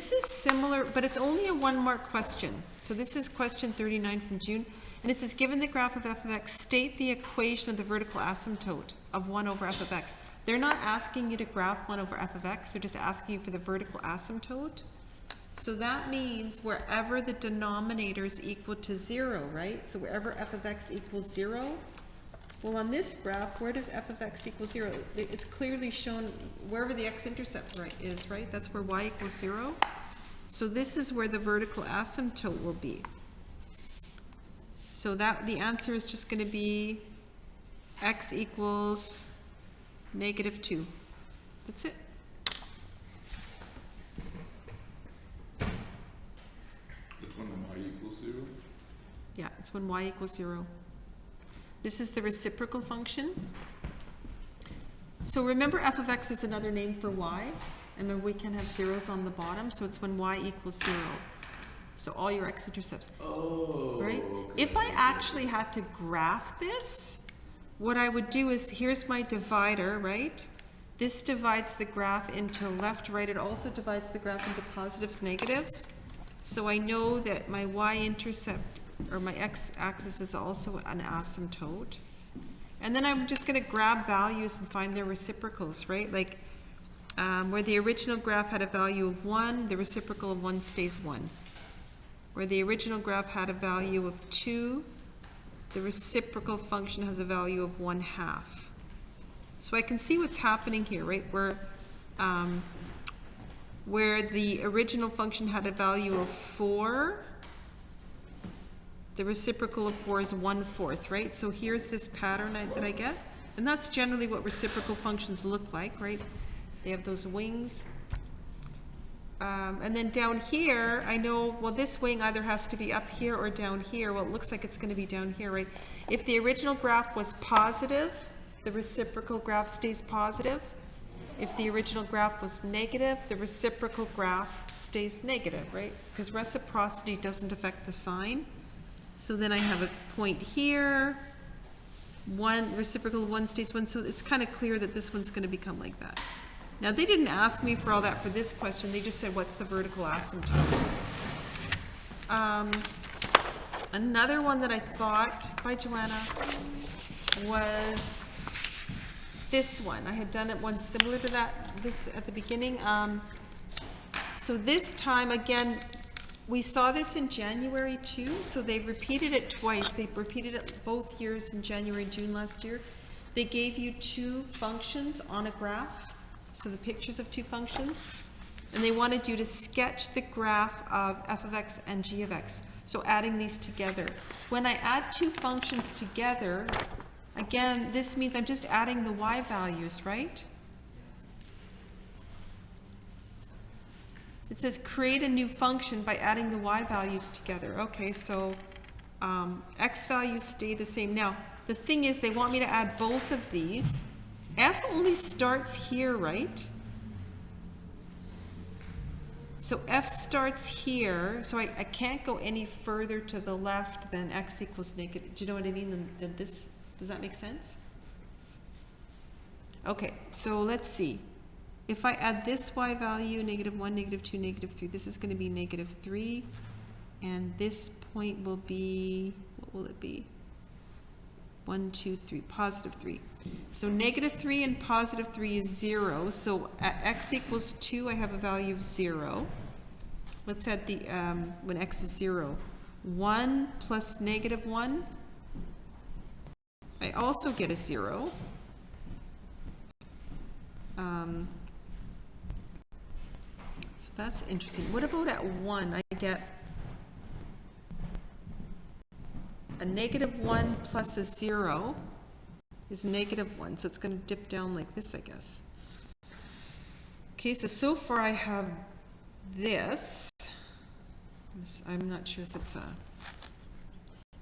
this is similar, but it's only a 1-mark question. So this is question 39 from June. And it says, given the graph of f of x, state the equation of the vertical asymptote of 1 over f of x. They're not asking you to graph 1 over f of x. They're just asking you for the vertical asymptote. So that means wherever the denominator is equal to 0, right? So wherever f of x equals 0, well, on this graph, where does f of x equal 0? It's clearly shown wherever the x-intercept is, right? That's where y equals 0. So this is where the vertical asymptote will be. So that the answer is just going to be x equals -2. That's it. That's when y equals 0? Yeah, it's when y equals 0. This is the reciprocal function. So remember, f of x is another name for y. And remember, we can have zeros on the bottom, so it's when y equals 0. So all your x-intercepts. Oh. Right? Okay. If I actually had to graph this, what I would do is, here's my divider, right? This divides the graph into left, right. It also divides the graph into positives, negatives. So I know that my y-intercept, or my x-axis, is also an asymptote. And then I'm just going to grab values and find their reciprocals, right? Like where the original graph had a value of 1, the reciprocal of 1 stays 1. Where the original graph had a value of 2, the reciprocal function has a value of 1/2. So I can see what's happening here, right? Where the original function had a value of 4, the reciprocal of 4 is 1/4, right? So here's this pattern that I get. And that's generally what reciprocal functions look like, right? They have those wings. And then down here, I know, well, this wing either has to be up here or down here. Well, it looks like it's going to be down here, right? If the original graph was positive, the reciprocal graph stays positive. If the original graph was negative, the reciprocal graph stays negative, right? Because reciprocity doesn't affect the sign. So then I have a point here. 1, reciprocal of 1 stays 1. So it's kind of clear that this one's going to become like that. Now, they didn't ask me for all that for this question. They just said, what's the vertical asymptote? Another one that I thought, by Joanna, was this one. I had done it one similar to this at the beginning. So this time, again, we saw this in January too, so they've repeated it twice. They've repeated it both years in January and June last year. They gave you 2 functions on a graph. So the pictures of 2 functions, and they wanted you to sketch the graph of f of x and g of x. So adding these together. When I add 2 functions together, again, this means I'm just adding the y values, right? It says create a new function by adding the y values together. Okay, so x values stay the same. Now, the thing is, they want me to add both of these. F only starts here, right? So F starts here, so I can't go any further to the left than x equals negative. Do you know what I mean? Than this, does that make sense? Okay, so let's see. If I add this y value, -1, -2, -3, this is going to be -3, and this point will be, what will it be? 1, 2, 3, +3. So -3 and +3 is 0. So at x equals 2, I have a value of 0. Let's add the, when x is 0. 1 plus -1. I also get a 0. So that's interesting. What about at 1? I get a -1 plus a 0 is -1, so it's going to dip down like this, I guess. Okay, so far I have this. I'm not sure if it's a...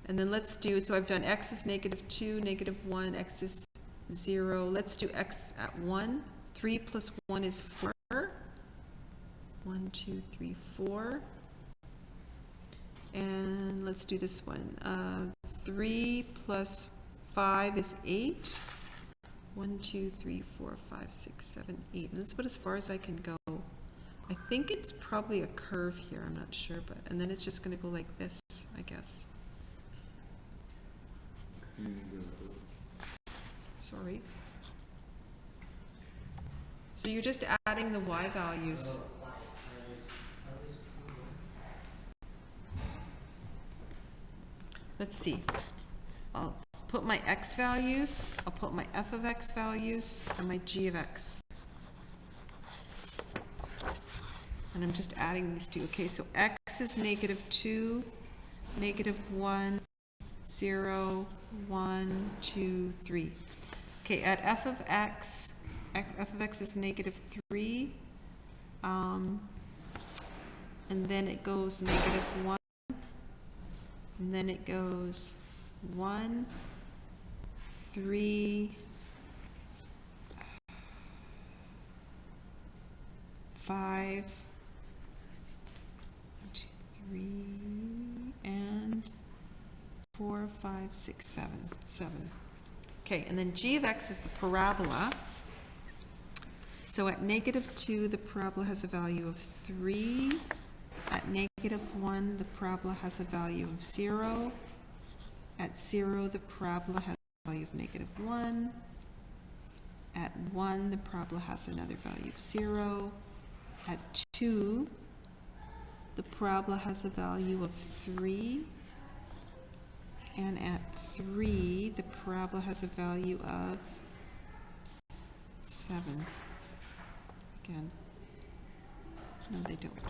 And then let's do, so I've done x is -2, -1, x is 0. Let's do x at 1. 3 plus 1 is 4. 1, 2, 3, 4. And let's do this one. 3 plus 5 is 8. 1, 2, 3, 4, 5, 6, 7, 8. And that's about as far as I can go. I think it's probably a curve here, I'm not sure, but, and then it's just gonna go like this, I guess. Sorry. So you're just adding the y values. Let's see. I'll put my x values, I'll put my f of x values, and my g of x. And I'm just adding these two. Okay, so x is -2, -1, 0, 1, 2, 3. Okay, at f of x is -3, and then it goes -1, and then it goes 1, 3, 5, 1, 2, 3, and 4, 5, 6, 7. Okay, and then g of x is the parabola. So at -2, the parabola has a value of 3. At -1, the parabola has a value of 0. At 0, the parabola has a value of -1. At 1, the parabola has another value of 0. At 2, the parabola has a value of 3. And at 3, the parabola has a value of 7. Again. No, they don't.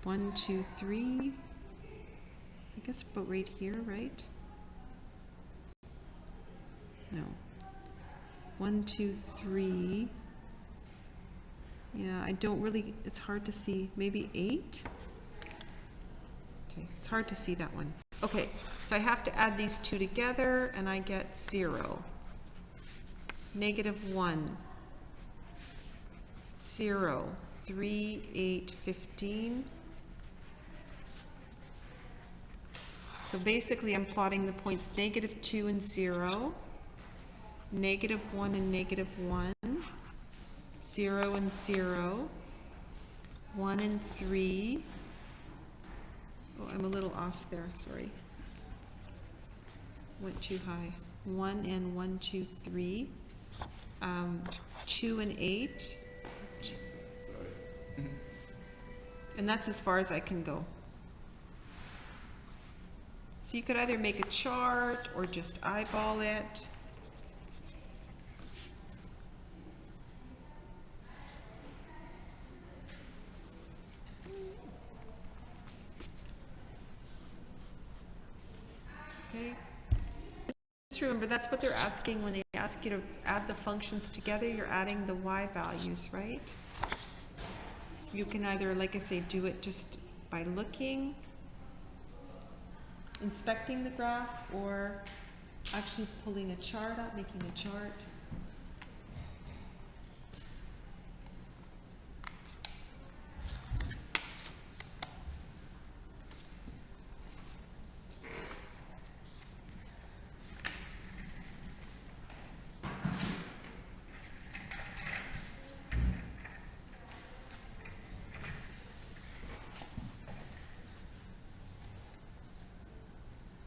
1, 2, 3. I guess about right here, right? No. 1, 2, 3. Yeah, I don't really, it's hard to see. Maybe 8? Okay, it's hard to see that one. Okay, so I have to add these two together, and I get 0. -1. 0. 3, 8, 15. So basically, I'm plotting the points -2 and 0, -1 and -1, 0 and 0, 1 and 3. Oh, I'm a little off there, sorry. Went too high. 1 and 1, 2, 3. 2 and 8. And that's as far as I can go. So you could either make a chart or just eyeball it. Okay. Just remember, that's what they're asking when they ask you to add the functions together. You're adding the y values, right? You can either, like I say, do it just by looking, inspecting the graph, or actually pulling a chart up, making a chart.